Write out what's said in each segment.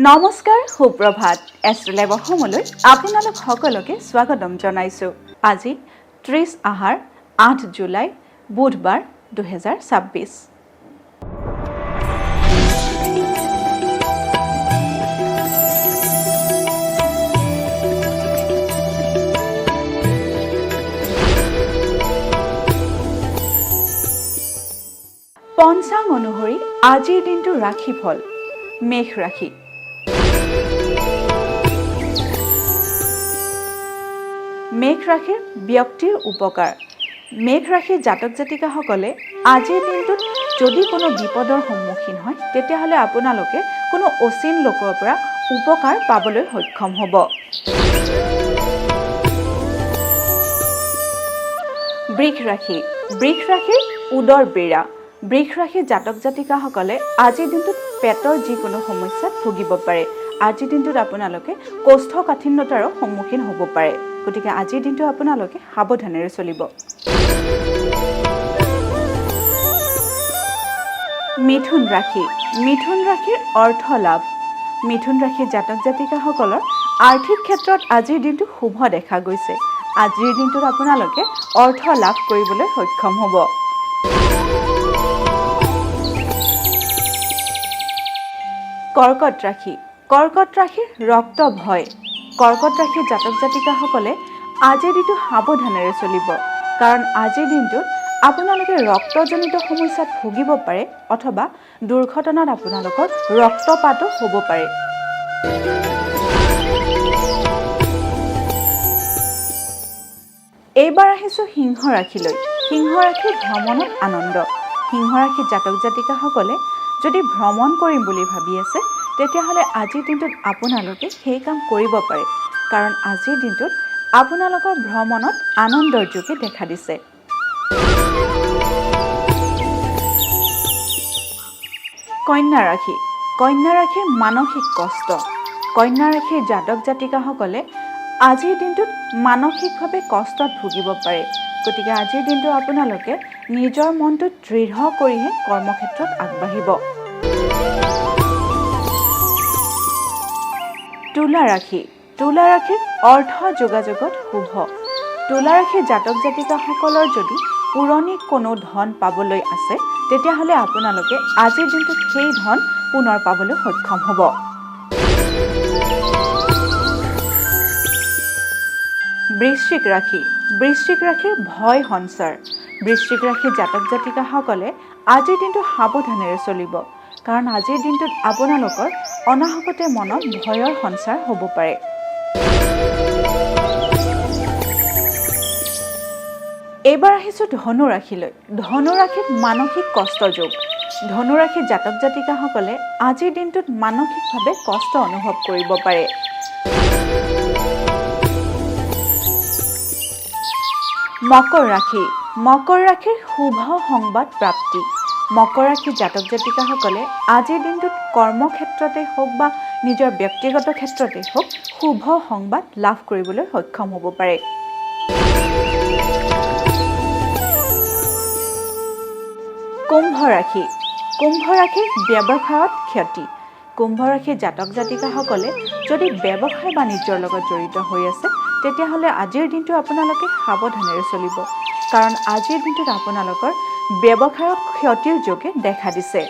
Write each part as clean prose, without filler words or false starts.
নমস্কাৰ সুপ্ৰভাত এষ্ট্ৰলাইভ অসমলৈ আপোনালোক সকলোকে স্বাগতম জনাইছো। আজি 30 আহাৰ 8 জুলাই বুধবাৰ 2026। পঞ্চাং অনুসৰি আজিৰ দিনটো ৰাশিফল মেষ ৰাশি। মেঘ ৰাশিৰ ব্যক্তিৰ উপকাৰ। মেঘ ৰাশিৰ জাতক জাতিকাসকলে আজিৰ দিনটোত যদি কোনো বিপদৰ সন্মুখীন হয় তেতিয়াহ'লে আপোনালোকে কোনো অচিন লোকৰ পৰা উপকাৰ পাবলৈ সক্ষম হ'ব। বৃষ ৰাশি। বৃষ ৰাশিৰ উদৰ বেৰা। বৃষ ৰাশিৰ জাতক জাতিকাসকলে আজিৰ দিনটোত পেটৰ যিকোনো সমস্যাত ভুগিব পাৰে। আজিৰ দিনটোত আপোনালোকে কৌষ্ঠকাঠিন্যতাৰো সন্মুখীন হ'ব পাৰে। গতিকে আজিৰ দিনটো আপোনালোকে সাৱধানেৰে চলিব। মিথুন ৰাশি। মিথুন ৰাশিৰ অৰ্থ লাভ। মিথুন ৰাশিৰ জাতক জাতিকাসকলৰ আৰ্থিক ক্ষেত্ৰত আজিৰ দিনটো শুভ দেখা গৈছে। আজিৰ দিনটোত আপোনালোকে অৰ্থ লাভ কৰিবলৈ সক্ষম হ'ব। কৰ্কট ৰাশি। কৰ্কট ৰাশিৰ ৰক্ত ভয়। কৰ্কট ৰাশিৰ জাতক জাতিকাসকলে আজিৰ দিনটো সাৱধানেৰে চলিব, কাৰণ আজিৰ দিনটোত আপোনালোকে ৰক্তজনিত সমস্যাত ভুগিব পাৰে অথবা দুৰ্ঘটনাত আপোনালোকৰ ৰক্তপাতো হ'ব পাৰে। এইবাৰ আহিছোঁ সিংহ ৰাশিলৈ। সিংহ ৰাশিৰ ভ্ৰমণত আনন্দ। সিংহ ৰাশিৰ জাতক জাতিকাসকলে যদি ভ্ৰমণ কৰিম বুলি ভাবি আছে তেতিয়াহ'লে আজিৰ দিনটোত আপোনালোকে সেই কাম কৰিব পাৰে, কাৰণ আজিৰ দিনটোত আপোনালোকৰ ভ্ৰমণত আনন্দৰ যোগে দেখা দিছে। কন্যা ৰাশি। কন্যা ৰাশিৰ মানসিক কষ্ট। কন্যা ৰাশিৰ জাতক জাতিকাসকলে আজিৰ দিনটোত মানসিকভাৱে কষ্টত ভুগিব পাৰে। গতিকে আজিৰ দিনটো আপোনালোকে নিজৰ মনটো দৃঢ় কৰিহে কৰ্মক্ষেত্ৰত আগবাঢ়িব। তুলা ৰাশি। তুলা ৰাশিৰ অৰ্থ যোগাযোগত শুভ। তুলা ৰাশিৰ জাতক জাতিকাসকলৰ যদি পুৰণি কোনো ধন পাবলৈ আছে তেতিয়াহ'লে আপোনালোকে আজিৰ দিনটোত সেই ধন পুনৰ পাবলৈ সক্ষম হ'ব। বৃশ্চিক ৰাশি। বৃশ্চিক ৰাশিৰ ভয় সঞ্চাৰ। বৃশ্চিক ৰাশিৰ জাতক জাতিকাসকলে আজিৰ দিনটো সাৱধানেৰে চলিব, কাৰণ আজিৰ দিনটোত আপোনালোকৰ অনাহকতে মনত ভয়ৰ সঞ্চাৰ হ'ব পাৰে। এইবাৰ আহিছোঁ ধনু ৰাশিলৈ। ধনু ৰাশিত মানসিক কষ্ট যোগ। ধনু ৰাশিৰ জাতক জাতিকাসকলে আজিৰ দিনটোত মানসিকভাৱে কষ্ট অনুভৱ কৰিব পাৰে। মকৰ ৰাশি। মকৰ ৰাশিৰ শুভ সংবাদ প্ৰাপ্তি। মকৰ ৰাশিৰ জাতক জাতিকাসকলে আজিৰ দিনটোত কৰ্মক্ষেত্ৰতে হওক বা নিজৰ ব্যক্তিগত ক্ষেত্ৰতে হওক শুভ সংবাদ লাভ কৰিবলৈ সক্ষম হ'ব পাৰে। কুম্ভ ৰাশি। কুম্ভ ৰাশিৰ ব্যৱসায়ত ক্ষতি। কুম্ভ ৰাশিৰ জাতক জাতিকাসকলে যদি ব্যৱসায় বাণিজ্যৰ লগত জড়িত হৈ আছে তেতিয়াহ'লে আজিৰ দিনটো আপোনালোকে সাৱধানেৰে চলিব, কাৰণ আজিৰ দিনটোত আপোনালোকৰ ব্যৱসায়ত ক্ষতিৰ যোগে দেখা দিছে।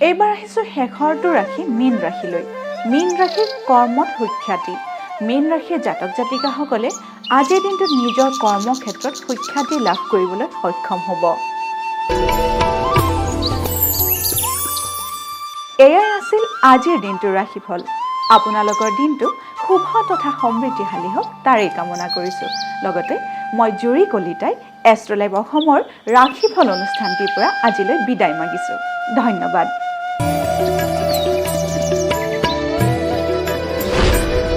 এইবাৰ আহিছোঁ শেষৰটো ৰাশি মীন ৰাশিলৈ। মীন ৰাশিৰ কৰ্মত সুখ্যাতি। মীন ৰাশিৰ জাতক জাতিকাসকলে আজিৰ দিনটোত নিজৰ কৰ্মক্ষেত্ৰত সুখ্যাতি লাভ কৰিবলৈ সক্ষম হ'ব। এয়াই আছিল আজিৰ দিনটোৰ ৰাশিফল। আপোনালোকৰ দিনটো শুভ তথা সমৃদ্ধিশালী হওক তাৰেই কামনা কৰিছোঁ। লগতে মই জুৰি কলিতাই এষ্ট্ৰলাইভ অসমৰ ৰাশিফল অনুষ্ঠানটিৰ পৰা আজিলৈ বিদায় মাগিছোঁ। ধন্যবাদ।